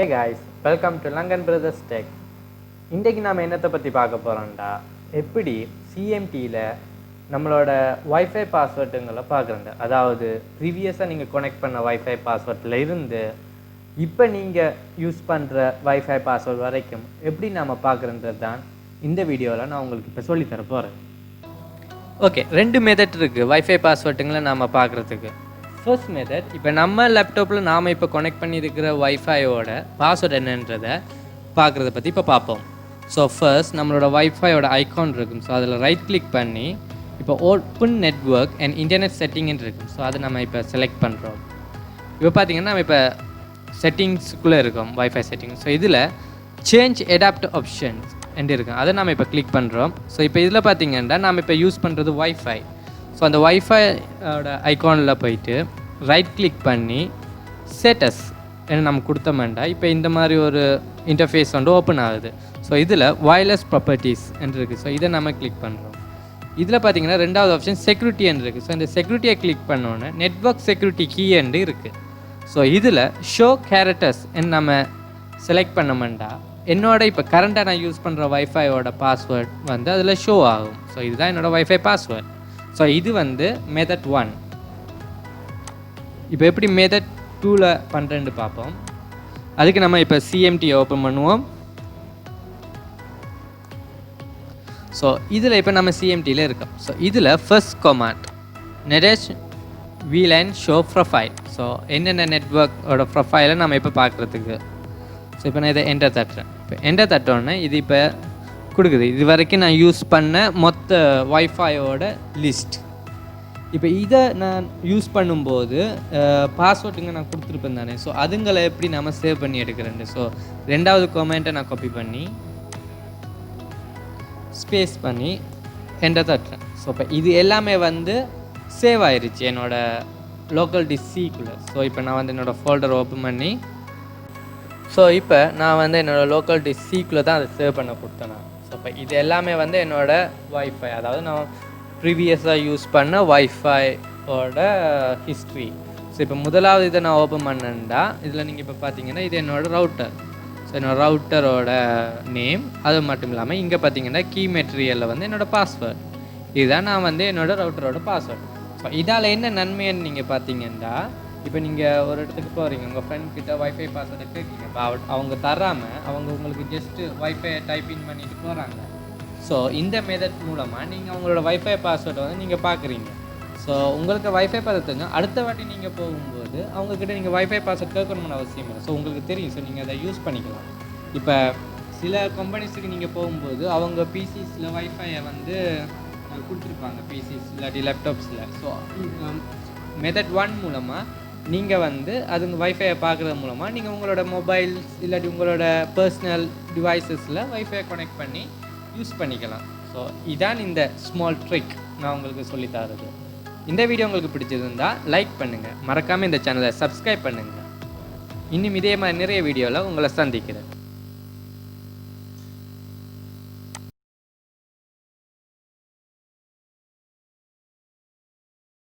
Hey guys, welcome to Langan Brothers Tech. இன்றைக்கு நாம் என்னத்தை பற்றி பார்க்க போகிறோம்டா, எப்படி சிஎம்டியில் நம்மளோட வைஃபை பாஸ்வேர்டுங்களை பார்க்குறேன். அதாவது ப்ரீவியஸாக நீங்கள் கனெக்ட் பண்ண வைஃபை பாஸ்வேர்டில் இருந்து இப்போ நீங்கள் யூஸ் பண்ணுற வைஃபை பாஸ்வேர்டு வரைக்கும் எப்படி நாம் பார்க்குறன்றது தான் இந்த வீடியோவில் நான் உங்களுக்கு இப்போ சொல்லித்தர போகிறேன். ஓகே, ரெண்டு மெத்தட் இருக்குது வைஃபை பாஸ்வேர்டுங்களை நாம் பார்க்குறதுக்கு. ஃபர்ஸ்ட் மெத்தட், இப்போ நம்ம லேப்டாப்பில் நாம் இப்போ கனெக்ட் பண்ணியிருக்கிற வைஃபையோட பாஸ்வேர்டு என்னன்றதை பார்க்குறத பற்றி இப்போ பார்ப்போம். ஸோ ஃபர்ஸ்ட் நம்மளோட வைஃபையோட ஐக்கான் இருக்கும். ஸோ அதில் ரைட் கிளிக் பண்ணி இப்போ ஓப்பன் நெட்வொர்க் அண்ட் இன்டர்நெட் செட்டிங்னு இருக்கும். ஸோ அதை நம்ம இப்போ செலக்ட் பண்ணுறோம். இப்போ பார்த்திங்கன்னா நம்ம இப்போ செட்டிங்ஸுக்குள்ளே இருக்கும், வைஃபை செட்டிங். ஸோ இதில் சேஞ்ச் அடாப்ட் ஆப்ஷன்ஸ் என்று இருக்கும், அதை நம்ம இப்போ கிளிக் பண்ணுறோம். ஸோ இப்போ இதில் பார்த்திங்கன்னா நம்ம இப்போ யூஸ் பண்ணுறது வைஃபை. ஸோ அந்த வைஃபையோட ஐக்கானில் போயிட்டு ரைட் கிளிக் பண்ணி ஸ்டேட்டஸ் என்ன நம்ம கொடுத்தோம்னா இப்போ இந்த மாதிரி ஒரு இன்டர்ஃபேஸ் வந்து ஓப்பன் ஆகுது. ஸோ இதில் வயர்லெஸ் ப்ராப்பர்ட்டிஸ் என்று இருக்குது. ஸோ இதை நம்ம கிளிக் பண்ணுறோம். இதில் பார்த்திங்கன்னா ரெண்டாவது ஆப்ஷன் செக்யூரிட்டி என்று இருக்குது. ஸோ இந்த செக்யூரிட்டியை கிளிக் பண்ணோன்னே நெட்வொர்க் செக்யூரிட்டி கீ என்று இருக்குது. ஸோ இதில் ஷோ கேரக்டர்ஸ் நம்ம செலக்ட் பண்ணோம்னா என்னோட இப்போ கரண்ட்டாக நான் யூஸ் பண்ணுற வைஃபையோட பாஸ்வேர்ட் வந்து அதில் ஷோ ஆகும். ஸோ இதுதான் என்னோடய வைஃபை பாஸ்வேர்ட். ஸோ இது வந்து மெத்தட் 1. இப்போ எப்படி மெத்தட் 2ல் பண்ணுறேன்னு பார்ப்போம். அதுக்கு நம்ம இப்போ சிஎம்டியை ஓப்பன் பண்ணுவோம். ஸோ இதில் இப்போ நம்ம சிஎம்டியில் இருக்கோம். ஸோ இதில் first command netsh wlan show profile. So என்னென்ன நெட்வொர்க்கோட ப்ரொஃபைலை நம்ம இப்போ பார்க்குறதுக்கு. ஸோ இப்போ நான் இதை என்டர் தட்டுறேன். இப்போ என்டர் தட்டோன்னே இது இப்போ கொடுக்குது இது வரைக்கும் நான் யூஸ் பண்ண மொத்த வைஃபையோட லிஸ்ட். இப்போ இதை நான் யூஸ் பண்ணும்போது பாஸ்வேர்டுங்க நான் கொடுத்துருப்பேன் தானே. ஸோ அதுங்களை எப்படி நம்ம சேவ் பண்ணி எடுக்கிறேன். ஸோ ரெண்டாவது கமெண்ட்டை நான் காப்பி பண்ணி ஸ்பேஸ் பண்ணி என்டர் தட்டுறேன். ஸோ இப்போ இது எல்லாமே வந்து சேவ் ஆயிடுச்சு என்னோடய லோக்கல் டிஸ்க்குள்ளே. ஸோ இப்போ நான் வந்து என்னோடய ஃபோல்டர் ஓப்பன் பண்ணி ஸோ இப்போ நான் வந்து என்னோடய லோக்கல் டிஸ்க்குள்ளே தான் அதை சேவ் பண்ண கொடுத்தேன். ஸோ இப்போ இது எல்லாமே வந்து என்னோடய வைஃபை, அதாவது நான் ப்ரீவியஸாக யூஸ் பண்ண வைஃபையோட ஹிஸ்ட்ரி. ஸோ இப்போ முதலாவது இதை நான் ஓப்பன் பண்ணேன்டா இதில் நீங்கள் இப்போ பார்த்தீங்கன்னா இது என்னோடய ரவுட்டர். ஸோ என்னோடய ரவுட்டரோட நேம், அது மட்டும் இல்லாமல் இங்கே பார்த்தீங்கன்னா கீ மெட்டீரியலில் வந்து என்னோடய பாஸ்வேர்ட். இதுதான் நான் வந்து என்னோடய ரவுட்டரோட பாஸ்வேர்ட். ஸோ இதால் என்ன நன்மைன்னு நீங்கள் பார்த்தீங்கன்னா, இப்போ நீங்கள் ஒரு இடத்துக்கு போகிறீங்க, உங்கள் ஃப்ரெண்ட் கிட்ட வைஃபை பாஸ்வேர்டை கேட்குறீங்க. இப்போ அவங்க தராமல் அவங்க உங்களுக்கு ஜஸ்ட்டு வைஃபை டைப்பின் பண்ணிட்டு போகிறாங்க. ஸோ இந்த மெத்தட் மூலமாக நீங்கள் அவங்களோட வைஃபை பாஸ்வேர்டை வந்து நீங்கள் பார்க்குறீங்க. ஸோ உங்களுக்கு வைஃபை பார்த்துங்க, அடுத்த வாட்டி நீங்கள் போகும்போது அவங்கக்கிட்ட நீங்கள் வைஃபை பாஸ்வேர்ட் கேட்கணும்னு அவசியம் இல்லை. ஸோ உங்களுக்கு தெரியும். ஸோ நீங்கள் அதை யூஸ் பண்ணிக்கலாம். இப்போ சில கம்பெனிஸுக்கு நீங்கள் போகும்போது அவங்க பிசிஸில் வைஃபையை வந்து கொடுத்துருப்பாங்க, பிசிஸ் இல்லாட்டி லேப்டாப்ஸில். ஸோ மெத்தட் 1 மூலமாக நீங்கள் வந்து அதுங்க வைஃபையை பார்க்குறது மூலமாக நீங்கள் உங்களோட மொபைல்ஸ் இல்லாட்டி உங்களோட பர்சனல் டிவைசஸில் வைஃபையை கனெக்ட் பண்ணி யூஸ் பண்ணிக்கலாம். ஸோ இதான் இந்த ஸ்மால் ட்ரிக் நான் உங்களுக்கு சொல்லித்தரது. இந்த வீடியோ உங்களுக்கு பிடிச்சிருந்தால் லைக் பண்ணுங்கள், மறக்காமல் இந்த சேனலை சப்ஸ்கிரைப் பண்ணுங்கள். இன்னும் இதே மாதிரி நிறைய வீடியோவில் உங்களை சந்திக்கிறேன்.